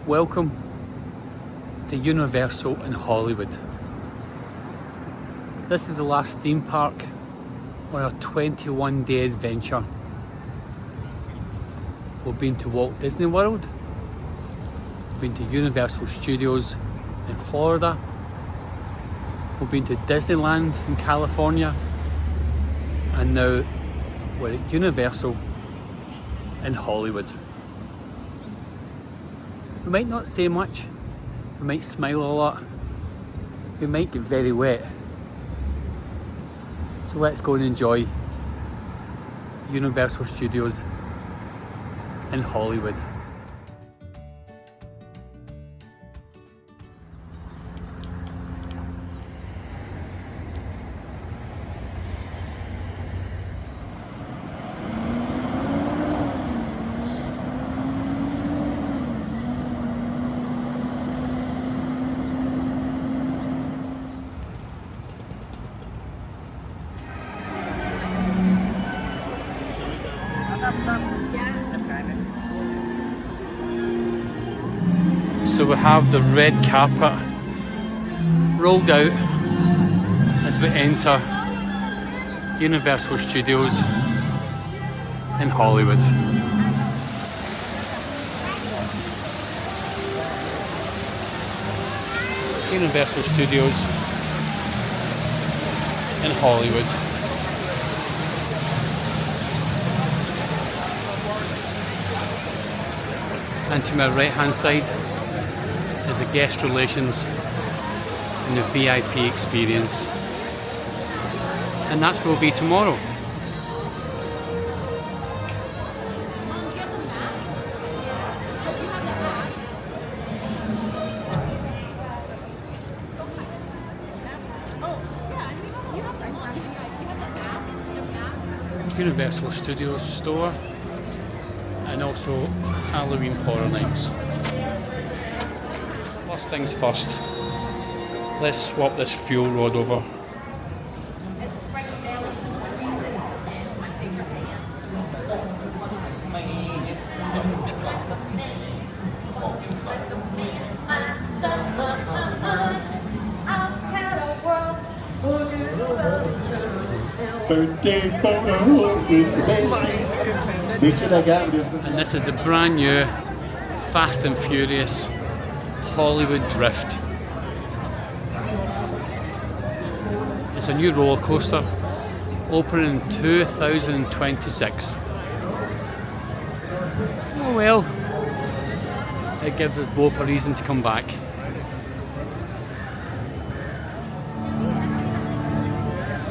Welcome to Universal in Hollywood. This is the last theme park on our 21-day adventure. We've been to Walt Disney World, we've been to Universal Studios in Florida, we've been to Disneyland in California, and now we're at Universal in Hollywood. We might not say much, we might smile a lot, we might get very wet. So let's go and enjoy Universal Studios in Hollywood. So we have the red carpet rolled out as we enter Universal Studios in Hollywood. Universal Studios in Hollywood. And to my right hand side is the guest relations and the VIP experience. And that's where we'll be tomorrow. Universal Studios store and also Halloween Horror Nights. First things first, let's swap this fuel rod over. Birthday photo reservation. Picture I got with this one. And this is the brand new Fast and Furious Hollywood Drift. It's a new roller coaster, opening in 2026. Oh well, it gives us both a reason to come back.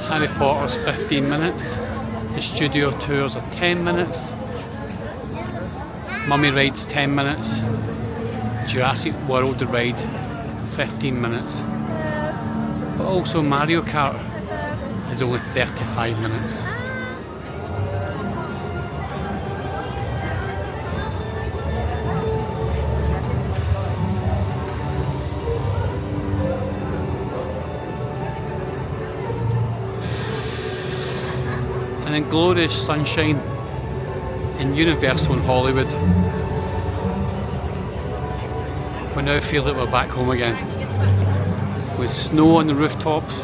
Harry Potter's 15 minutes, the studio tours are 10 minutes, Mummy Ride's 10 minutes, Jurassic World the ride 15 minutes, but also Mario Kart is only 35 minutes. And in glorious sunshine in Universal in Hollywood, we now feel that we're back home again, with snow on the rooftops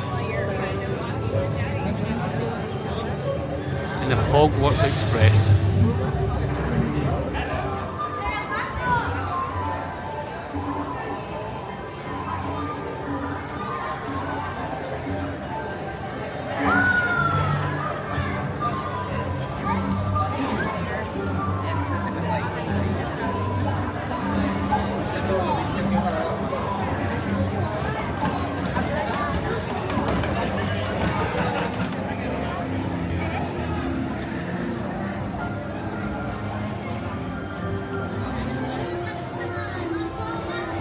and the Hogwarts Express.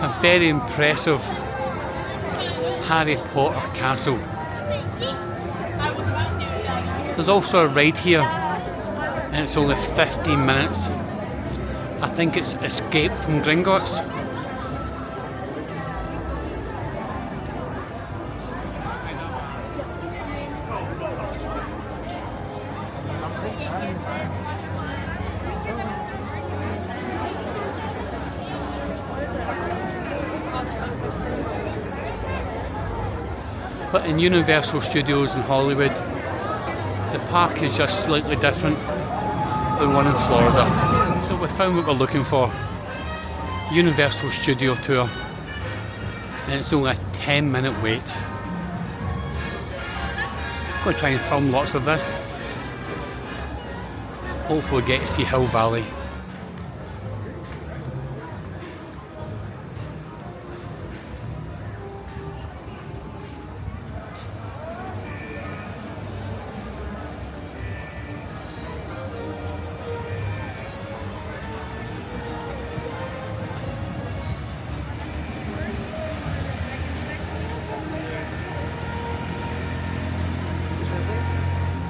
A very impressive Harry Potter castle. There's also a ride here and it's only 15 minutes. I think it's Escape from Gringotts. But in Universal Studios in Hollywood, the park is just slightly different than one in Florida. So we found what we're looking for. Universal Studio Tour. And it's only a 10-minute wait. I'm going to try and film lots of this. Hopefully get to see Hill Valley.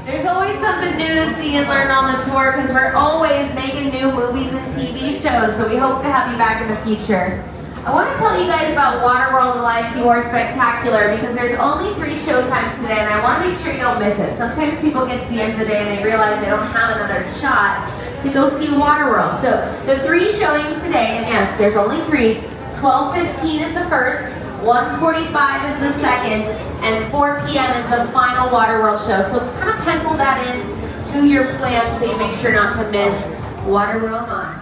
There's always something new to see and learn on the tour because we're always making new movies and TV shows, so we hope to have you back in the future. I want to tell you guys about Waterworld and Life's More Spectacular because there's only 3 showtimes today and I want to make sure you don't miss it. Sometimes people get to the end of the day and they realize they don't have another shot to go see Waterworld. So the 3 showings today, and yes, there's only 3, 12:15 is the first, 1:45 is the second, and 4 p.m. is the final Waterworld show. So kind of pencil that in to your plan so you make sure not to miss Waterworld on.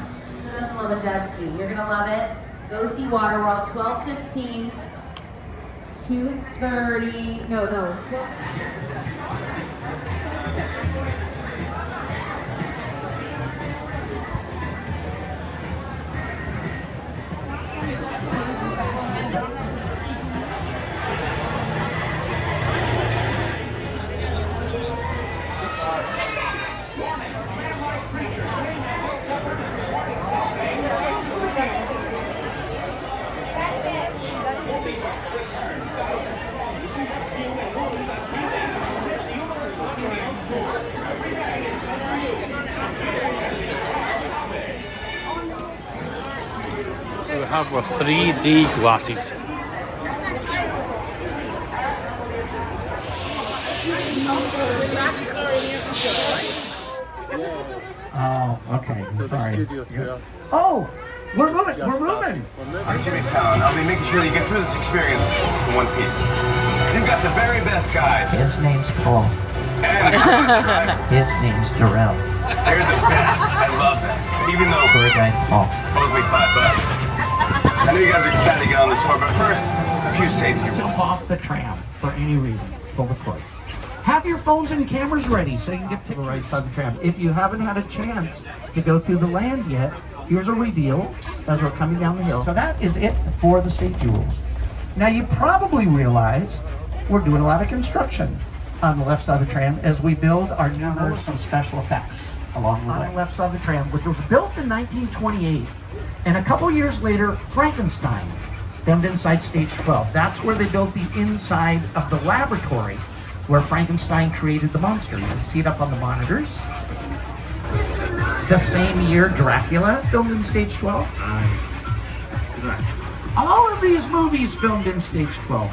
Who doesn't love a jet ski? You're gonna love it. Go see Waterworld, 12:15, 2:30, no, 12. So we have our 3D glasses. Oh, okay. So the Sorry. studio tour. Oh, we're moving. Just We're moving. I'm Jimmy Fallon. I'll be making sure you get through this experience in one piece. You've got the very best guide. His name's Paul. And that's right. His name's Darrell. They're the best. I love them. Even though Tour guide Paul. it owes me $5. I know you guys are excited to get on the tour, but first, a few safety rules. Jump off the tram for any reason. Full record. Have your phones and cameras ready so you can get pictures right side of the tram. If you haven't had a chance to go through the land yet, here's a reveal as we're coming down the hill. So that is it for the safety rules. Now you probably realize we're doing a lot of construction on the left side of the tram as we build our new some special effects along the way. On the left side of the tram, which was built in 1928, and a couple years later, Frankenstein filmed inside stage 12. That's where they built the inside of the laboratory where Frankenstein created the monster. You can see it up on the monitors. The same year, Dracula filmed in stage 12. All of these movies filmed in stage 12.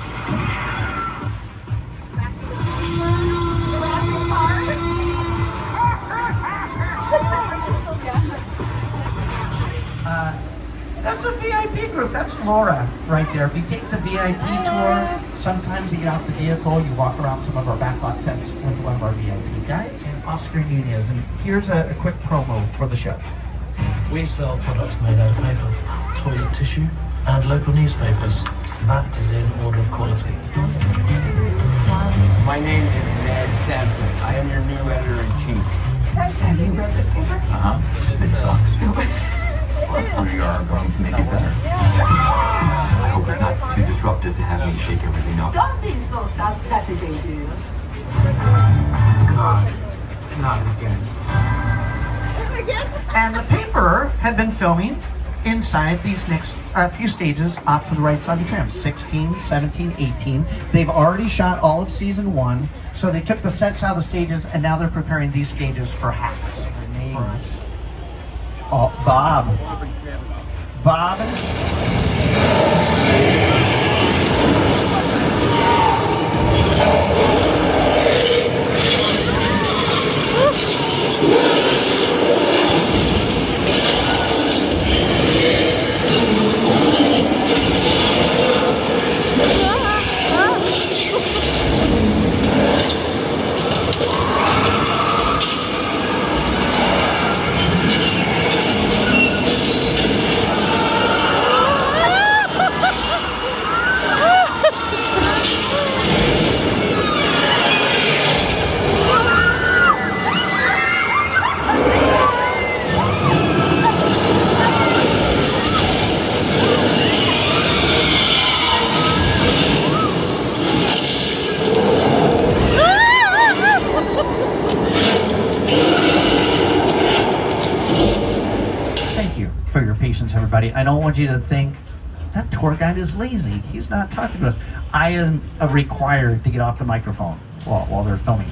That's a VIP group. That's Laura right there. If you take the VIP tour, sometimes you get out the vehicle, you walk around some of our backlot sets with one of our VIP guys, and Oscar Nunez. And here's a quick promo for the show. We sell products made out of paper, toilet tissue, and local newspapers. That is in order of quality. My name is Ned Sampson. I am your new editor-in-chief. Have you read this paper? It sucks. We are going to make it better. I hope it's not too disruptive to have me shake everything up. Don't be so self-deprecating. God, not again. And the paper had been filming inside these next few stages off to the right side of the tram, 16, 17, 18. They've already shot all of season 1, so they took the sets out of the stages and now they're preparing these stages for hacks. Names. Oh, Bob. Bob. don't want you to think that tour guide is lazy. He's not talking to us. I am required to get off the microphone while they're filming.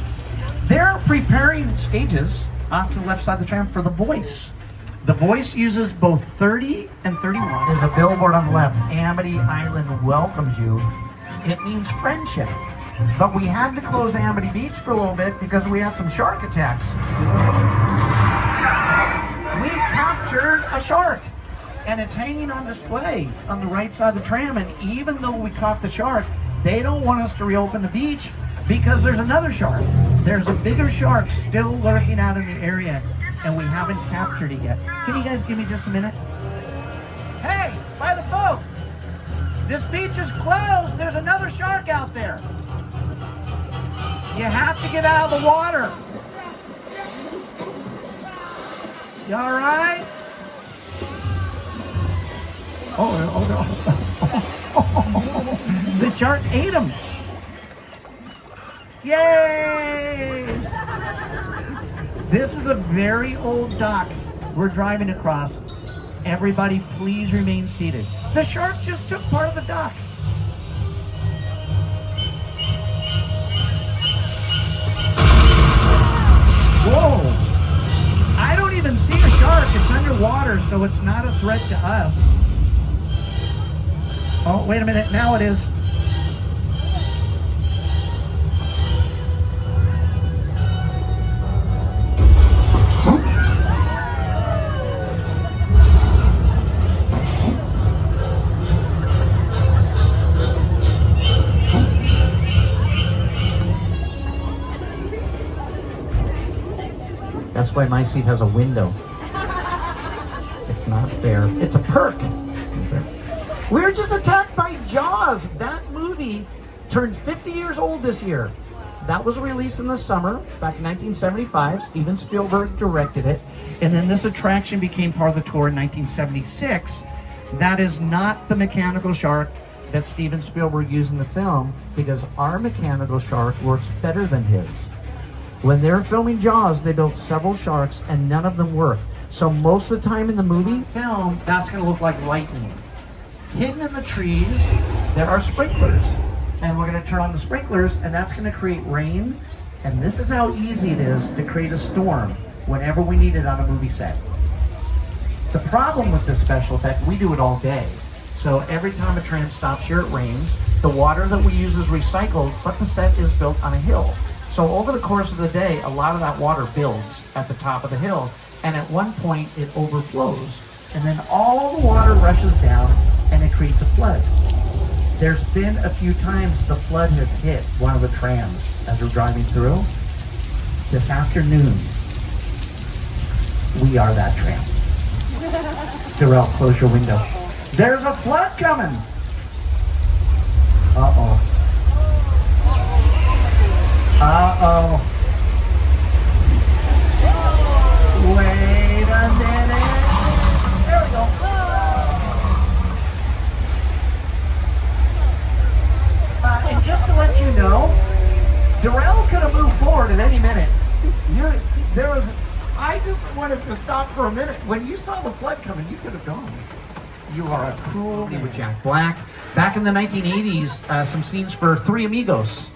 They're preparing stages off to the left side of the tram for The Voice. The Voice uses both 30 and 31. There's a billboard on the left. Amity Island welcomes you. It means friendship. But we had to close Amity Beach for a little bit because we had some shark attacks. We captured a shark, and it's hanging on display on the right side of the tram. And even though we caught the shark, they don't want us to reopen the beach because there's another shark. There's a bigger shark still lurking out in the area, and we haven't captured it yet. Can you guys give me just a minute? Hey, by the boat! This beach is closed. There's another shark out there. You have to get out of the water. You all right? Oh no. The shark ate him. Yay! This is a very old dock we're driving across. Everybody please remain seated. The shark just took part of the dock. Whoa! I don't even see a shark. It's underwater, so it's not a threat to us. Oh, wait a minute. Now it is. That's why my seat has a window. It's not fair. It's a perk. We were just attacked by Jaws. That movie turned 50 years old this year. That was released in the summer, back in 1975. Steven Spielberg directed it. And then this attraction became part of the tour in 1976. That is not the mechanical shark that Steven Spielberg used in the film, because our mechanical shark works better than his. When they're filming Jaws, they built several sharks and none of them work. So most of the time in the movie film, that's going to look like lightning. Hidden in the trees, there are sprinklers. And we're going to turn on the sprinklers, and that's going to create rain. And this is how easy it is to create a storm whenever we need it on a movie set. The problem with this special effect, we do it all day. So every time a tram stops here, it rains. The water that we use is recycled, but the set is built on a hill. So over the course of the day, a lot of that water builds at the top of the hill, and at one point it overflows, and then all the water rushes down, and it creates a flood. There's been a few times the flood has hit one of the trams as we're driving through. This afternoon, we are that tram. Darrell, close your window. There's a flood coming! Uh-oh. Uh-oh. Wait a minute. There we go. And just to let you know, Darrell could have moved forward at any minute. I just wanted to stop for a minute. When you saw the flood coming, you could have gone. You are a cool man. With Jack Black. Back in the 1980s, some scenes for Three Amigos.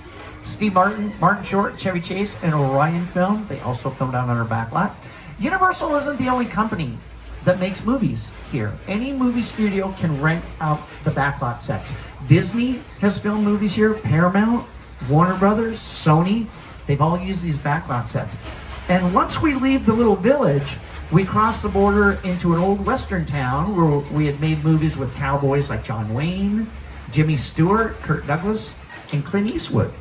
Steve Martin, Martin Short, Chevy Chase, and Orion Film. They also filmed out on our backlot. Universal isn't the only company that makes movies here. Any movie studio can rent out the backlot sets. Disney has filmed movies here, Paramount, Warner Brothers, Sony. They've all used these backlot sets. And once we leave the little village, we cross the border into an old western town where we had made movies with cowboys like John Wayne, Jimmy Stewart, Kirk Douglas, and Clint Eastwood.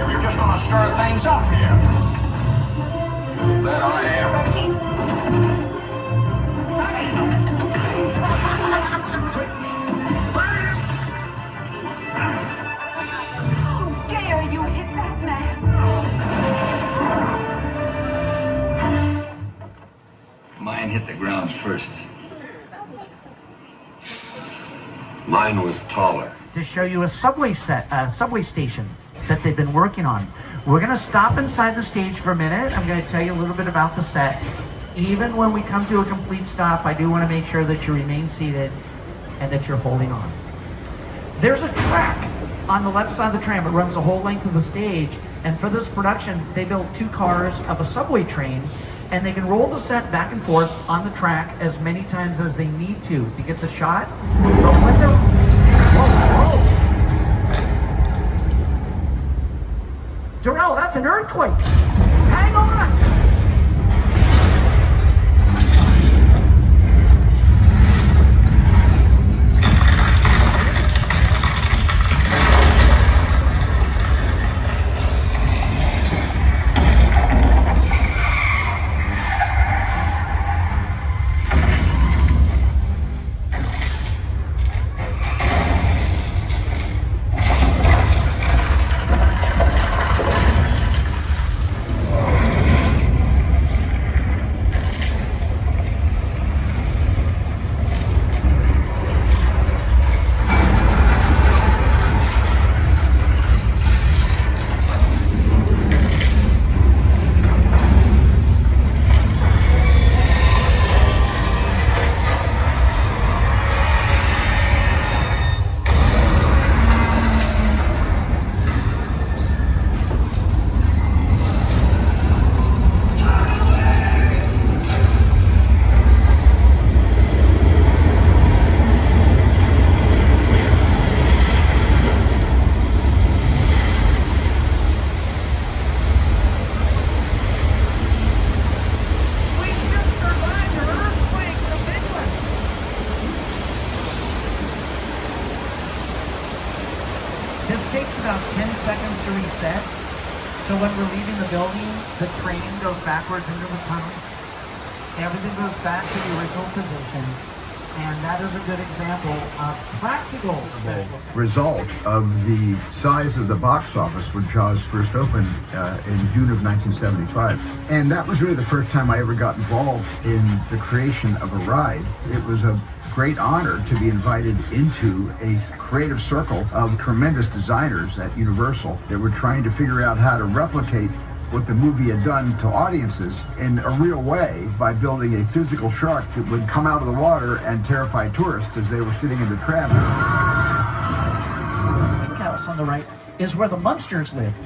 You're just gonna stir things up here. That I am. How dare you hit that man? Mine hit the ground first. Mine was taller. To show you a subway station that they've been working on. We're gonna stop inside the stage for a minute. I'm gonna tell you a little bit about the set. Even when we come to a complete stop, I do want to make sure that you remain seated and that you're holding on. There's a track on the left side of the tram. It runs the whole length of the stage. And for this production, they built 2 cars of a subway train, and they can roll the set back and forth on the track as many times as they need to get the shot. But when they're... Whoa, whoa. Darrell, that's an earthquake. Hang on. Takes about 10 seconds to reset. So when we're leaving the building, the train goes backwards into the tunnel. Everything goes back to the original position. And that is a good example of practical special result of the size of the box office when Jaws first opened in June of 1975. And that was really the first time I ever got involved in the creation of a ride. It was a great honor to be invited into a creative circle of tremendous designers at Universal that were trying to figure out how to replicate what the movie had done to audiences in a real way by building a physical shark that would come out of the water and terrify tourists as they were sitting in the tram. The pink house on the right is where the Munsters lived.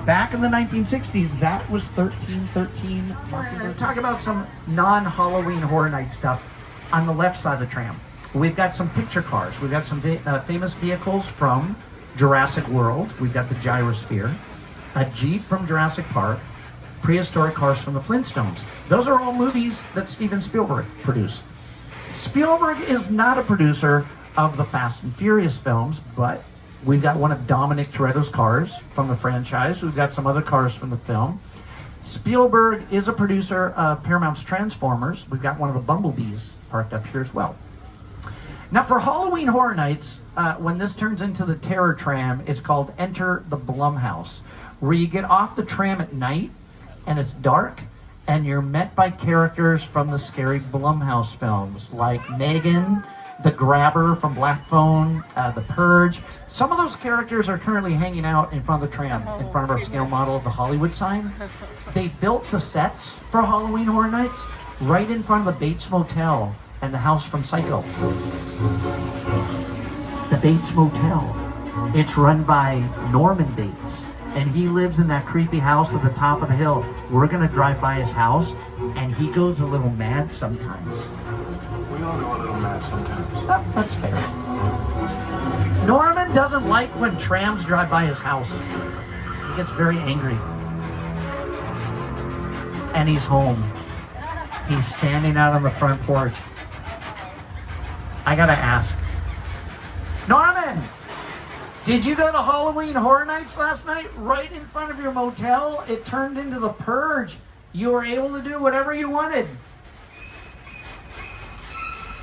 Back in the 1960s, that was 1313. We're going to talk about some non-Halloween Horror Night stuff. On the left side of the tram, we've got some picture cars. We've got some famous vehicles from Jurassic World. We've got the gyrosphere, a Jeep from Jurassic Park, prehistoric cars from the Flintstones. Those are all movies that Steven Spielberg produced. Spielberg is not a producer of the Fast and Furious films, but we've got one of Dominic Toretto's cars from the franchise. We've got some other cars from the film. Spielberg is a producer of Paramount's Transformers. We've got one of the Bumblebees parked up here as well. Now for Halloween Horror Nights, when this turns into the Terror Tram, it's called Enter the Blumhouse, where you get off the tram at night and it's dark and you're met by characters from the scary Blumhouse films like Megan, the Grabber from Black Phone, The Purge. Some of those characters are currently hanging out in front of the tram, in front of our scale model of the Hollywood sign. They built the sets for Halloween Horror Nights right in front of the Bates Motel and the house from Psycho. The Bates Motel. It's run by Norman Bates, and he lives in that creepy house at the top of the hill. We're gonna drive by his house, and he goes a little mad sometimes. We all go a little mad sometimes. Oh, that's fair. Norman doesn't like when trams drive by his house. He gets very angry. And he's home. He's standing out on the front porch. I gotta ask, Norman, did you go to Halloween Horror Nights last night right in front of your motel? It turned into the Purge. You were able to do whatever you wanted.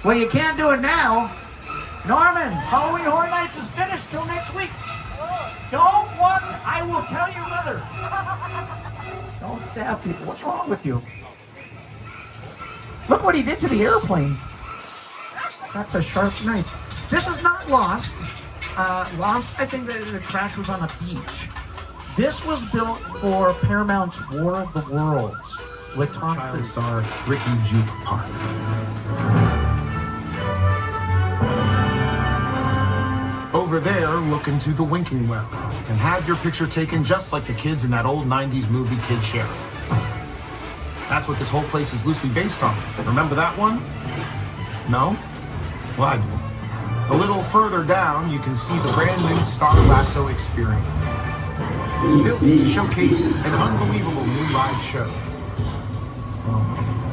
Well, you can't do it now. Norman, Halloween Horror Nights is finished till next week. Don't walk. I will tell your mother. Don't stab people. What's wrong with you? Look what he did to the airplane. That's a sharp knife. This is not Lost. Lost, I think that the crash was on a beach. This was built for Paramount's War of the Worlds with Tom Child Cruise. star Ricky Juke Park. Over there, look into the winking well and have your picture taken just like the kids in that old 90s movie Kid Sheriff. That's what this whole place is loosely based on. Remember that one? No? Well, I do. A little further down, you can see the brand new Star Lasso experience. Built to showcase an unbelievable new live show. Well,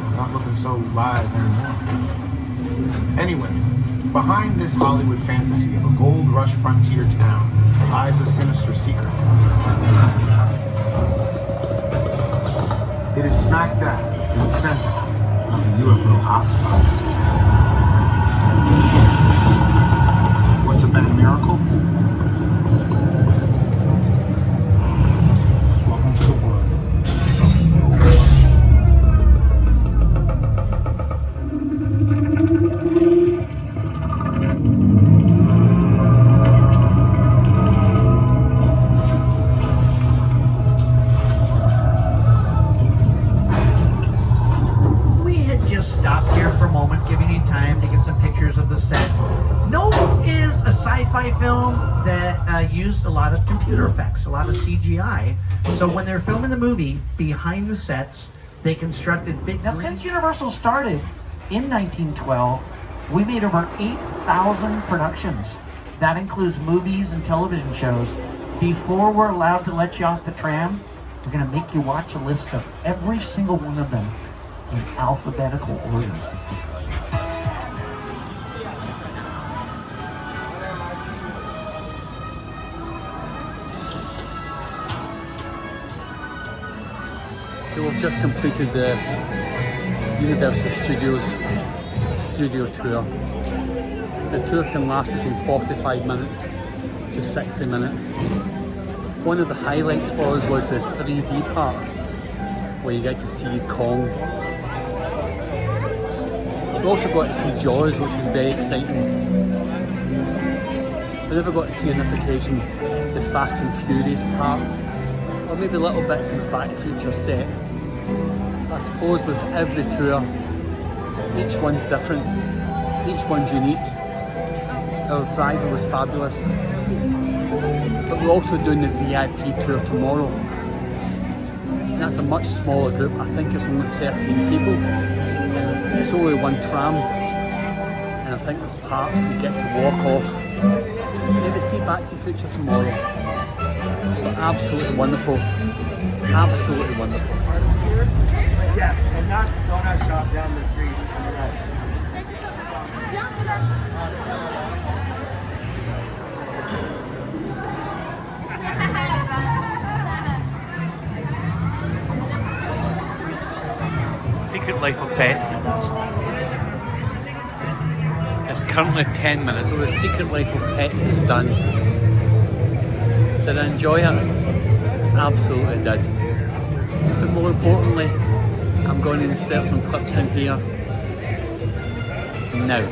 it's not looking so live anymore. Anyway, behind this Hollywood fantasy of a gold rush frontier town lies a sinister secret. It is smack dab in the center of the UFO hotspot. What's a bad miracle? Welcome to the world. We had just stopped here for a moment, giving you time to get some pictures of the set. Nope is a sci-fi film that used a lot of computer effects, a lot of CGI. So when they're filming the movie, behind the sets, they constructed big... Now, since Universal started in 1912, we made over 8,000 productions. That includes movies and television shows. Before we're allowed to let you off the tram, we're going to make you watch a list of every single one of them in alphabetical order. So we've just completed the Universal Studios studio tour. The tour can last between 45 minutes to 60 minutes. One of the highlights for us was the 3D part, where you get to see Kong. We also got to see Jaws, which was very exciting. We never got to see on this occasion the Fast and Furious part, or maybe little bits in the Back to the Future set. I suppose with every tour, each one's different, each one's unique. Our driver was fabulous, but we're also doing the VIP tour tomorrow. And that's a much smaller group. I think it's only 13 people. It's only one tram, and I think there's parts you get to walk off. Maybe see Back to the Future tomorrow. But absolutely wonderful, absolutely wonderful. Yeah, and not the donut shop down the street. Secret Life of Pets. It's currently 10 minutes. So the Secret Life of Pets is done. Did I enjoy it? Absolutely did. But more importantly, I'm going to insert some clips in here. Now.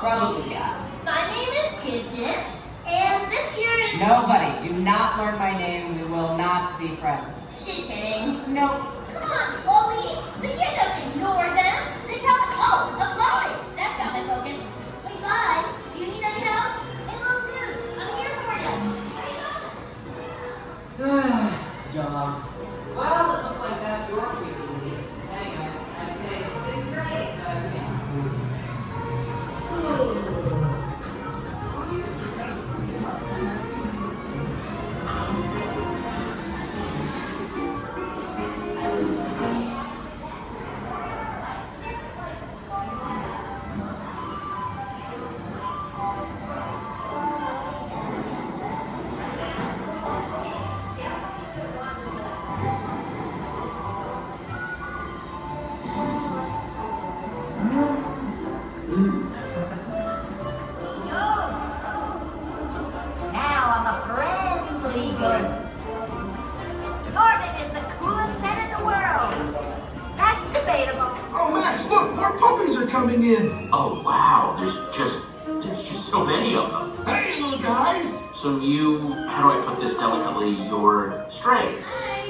Probably guys. My name is Gidget, and this here is... Nobody, do not learn my name. We will not be friends. She's kidding. Nope. Come on, Chloe. We can't just ignore them. They probably... Oh, a fly. That's got my focus. Hey, fly, do you need any help? Hey, little dude, I'm here for you. Dogs. Well, it looks like that's your people. Anyway, I'd say it's been great. Now I'm a friendly Gordon. Gordon is the coolest pet in the world. That's debatable. Oh, Max, look, more puppies are coming in. Oh, wow, there's just so many of them. Hey, little guys, So you, how do I put this delicately, you're stray.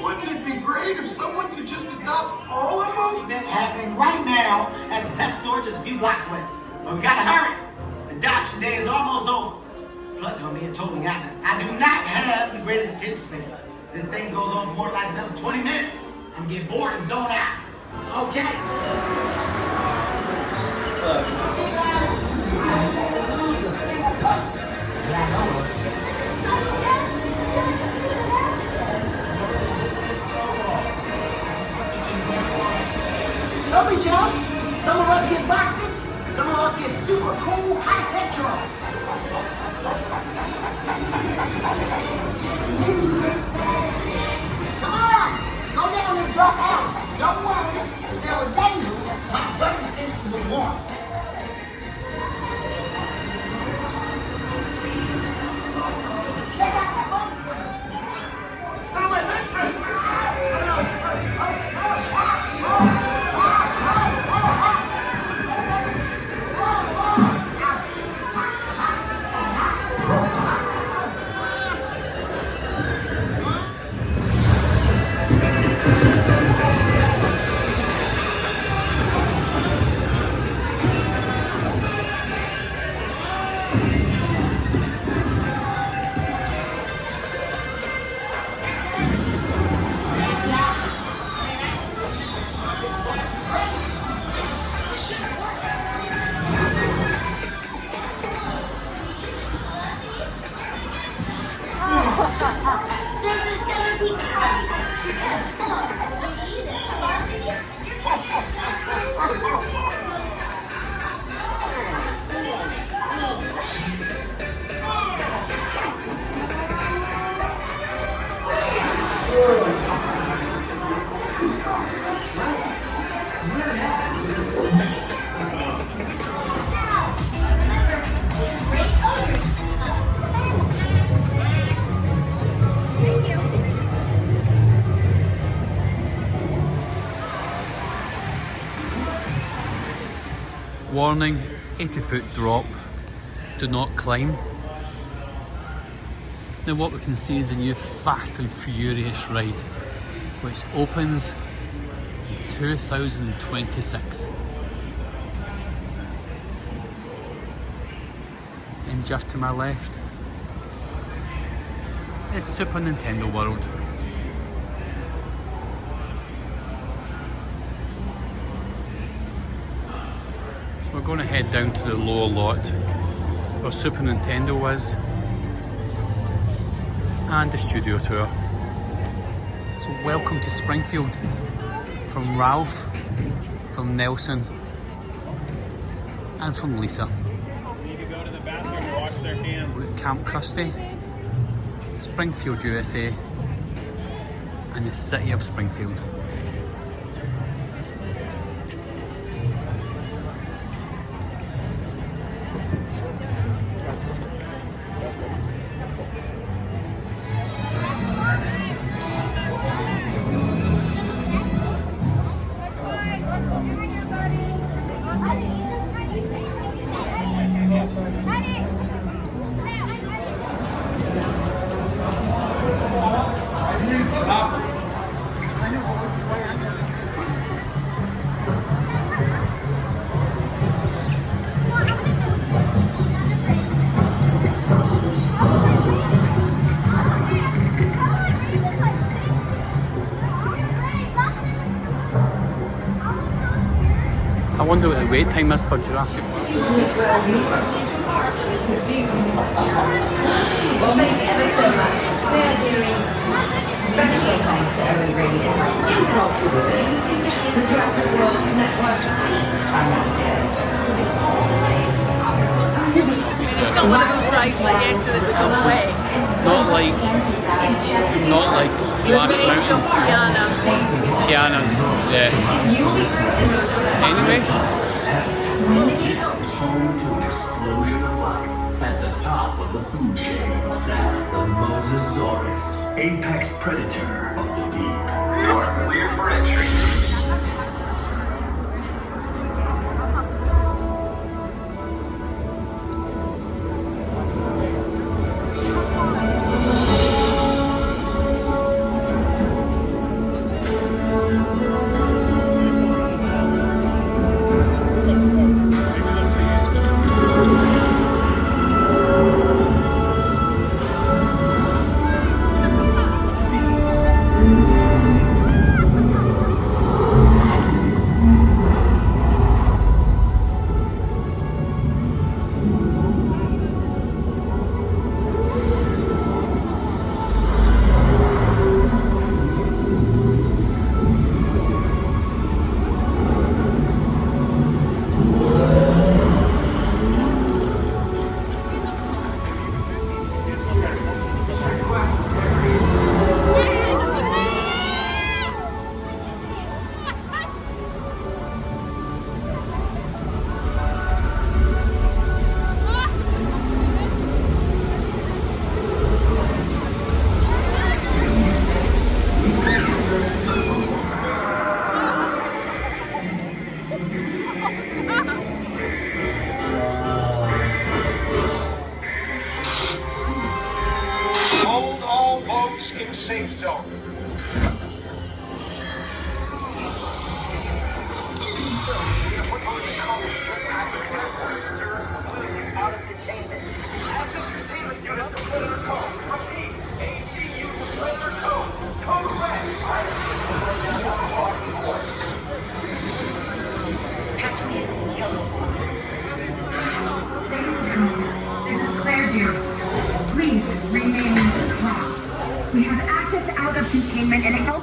Wouldn't it be great if someone could just adopt all of them? Event happening right now at the pet store just a few blocks away. But we gotta hurry. Adoption day is almost over. Plus, if I'm being totally honest, I do not have the greatest attention span. This thing goes on for more like another 20 minutes. I'm gonna get bored and zone out. Okay. Don't be jealous. Some of us get boxes. Some of us get super cool high-tech drugs. Come on, go down this dark alley. Don't worry, if there were danger, my buddy senses would warn. Check out that boat. Somewhere, let's go. This is gonna be great! Warning, 80-foot drop, do not climb. Now what we can see is a new Fast and Furious ride, which opens in 2026. And just to my left is Super Nintendo World. So we're going to head down to the lower lot where Super Nintendo is and the studio tour. So welcome to Springfield from Ralph, from Nelson and from Lisa. Need to go to the bathroom and wash their hands. We're at Camp Krusty, Springfield, USA, and the city of Springfield. I wonder what the wait time is for Jurassic World. Well, thanks ever so much. We are doing special thanks to early readers and cultural visitors. The Jurassic World Network are now dead. Don't want to go right like after the goes away. Not like Splash Mountain. Tiana's, yeah. Anyway. Comes home to an explosion of life. At the top of the food chain sat the Mosasaurus, apex predator of the deep. You are cleared for entry.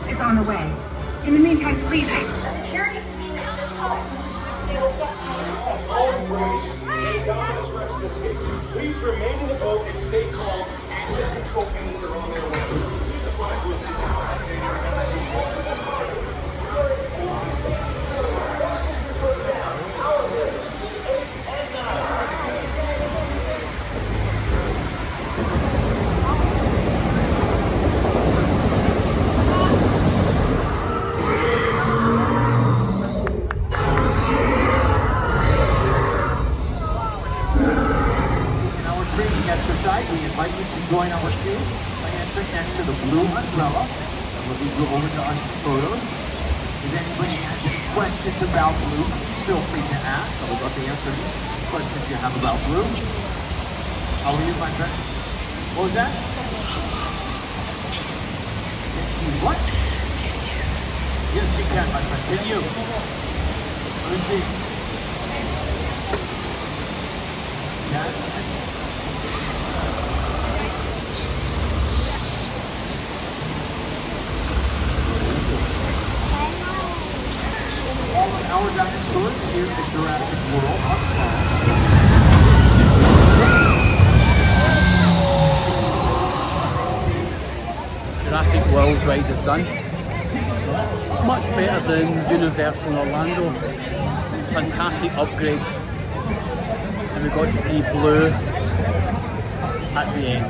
is on the way. In the meantime, please. Please remain in the boat and stay calm. Access control units are on their way. Supplies will be exercise, we invite you to join our queue by entering next to the blue umbrella. And we'll go over to us for photos. If anybody has any questions about Blue, feel free to ask. I would love to answer any questions you have about Blue. How are you, my friend? What was that? Can she what? Yes, she can, my friend. Can you? Let me see. Yeah. All of our dinosaurs here at Jurassic World on Jurassic World ride is done. Much better than Universal in Orlando. Fantastic upgrade. And we got to see Blue at the end.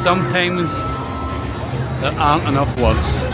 Sometimes there aren't enough words.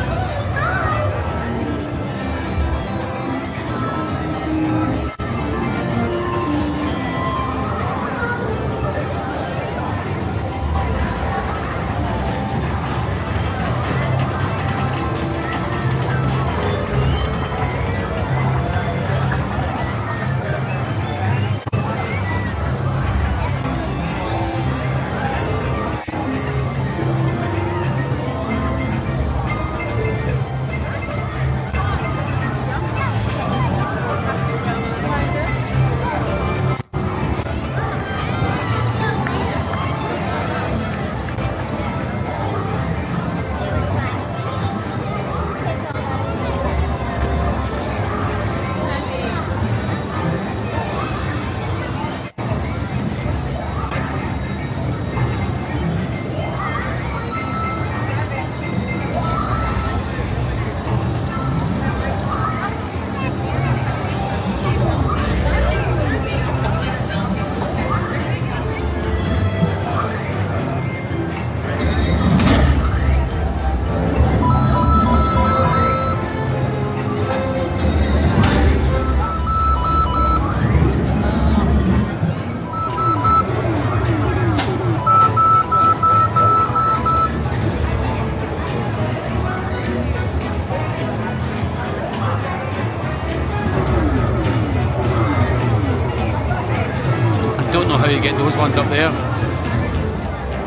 Don't know how you get those ones up there,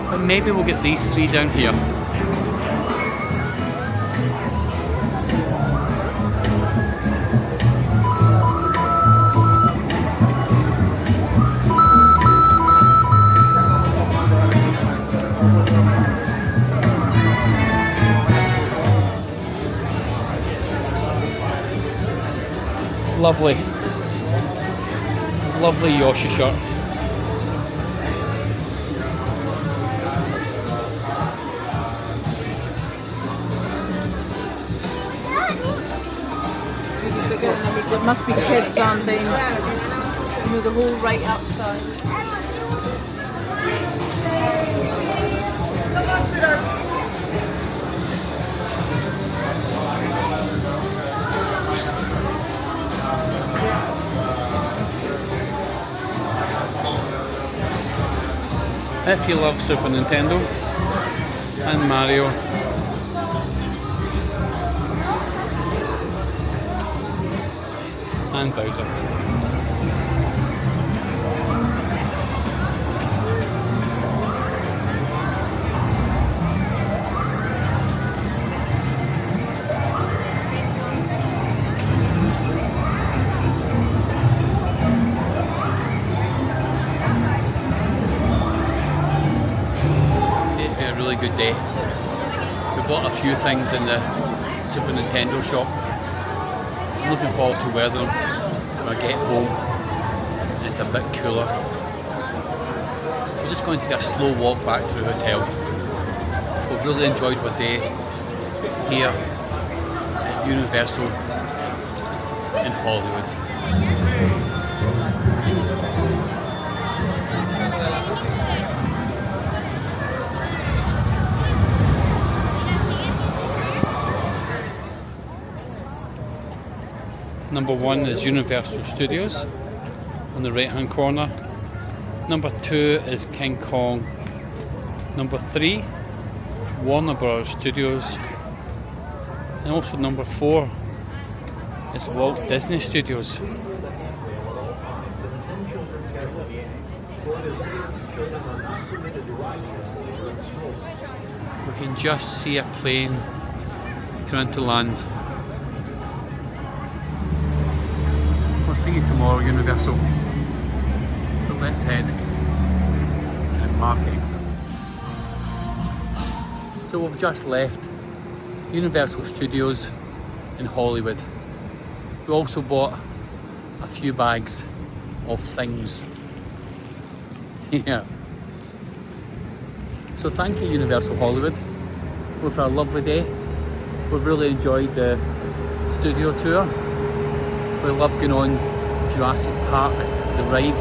but maybe we'll get these three down here. Lovely. Lovely Yoshi shirt. It must be kids, aren't they? You know, the whole right outside. If you love Super Nintendo and Mario, and Bowser. It's been a really good day. We bought a few things in the Super Nintendo shop. I'm looking forward to wearing them when I get home and it's a bit cooler. We're just going to take a slow walk back to the hotel. We've really enjoyed our day here at Universal in Hollywood. Number 1 is Universal Studios on the right hand corner. Number 2 is King Kong. Number 3, Warner Bros. Studios. And also number 4 is Walt Disney Studios. We can just see a plane coming to land. We'll see you tomorrow, Universal. But let's head to the park exit. So we've just left Universal Studios in Hollywood. We also bought a few bags of things. Yeah. So thank you, Universal Hollywood. We've had a lovely day. We've really enjoyed the studio tour. We love going on Jurassic Park, the ride.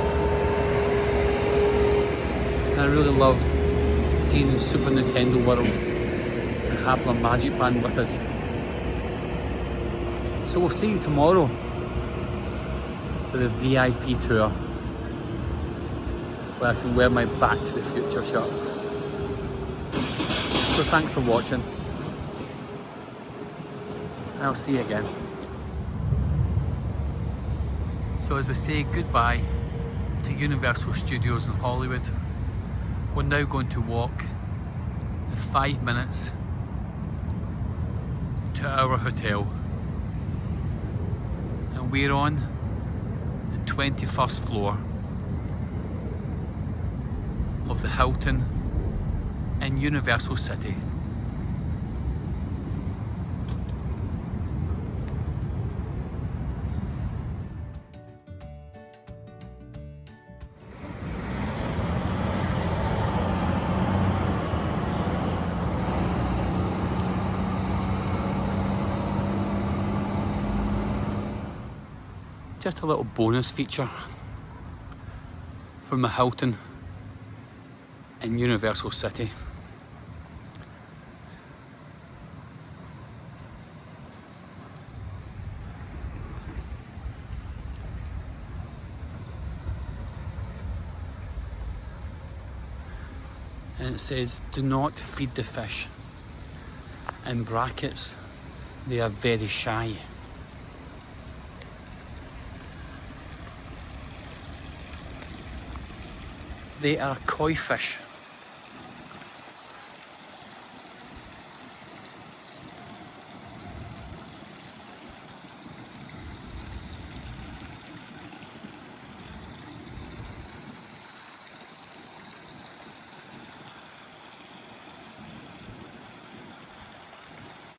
And I really loved seeing the Super Nintendo World and having a Magic Band with us. So we'll see you tomorrow for the VIP tour, where I can wear my Back to the Future shirt. So thanks for watching. I'll see you again. So as we say goodbye to Universal Studios in Hollywood, we're now going to walk in 5 minutes to our hotel. And we're on the 21st floor of the Hilton in Universal City. Just a little bonus feature from the Hilton in Universal City. And it says, do not feed the fish. In brackets, they are very shy. They are koi fish.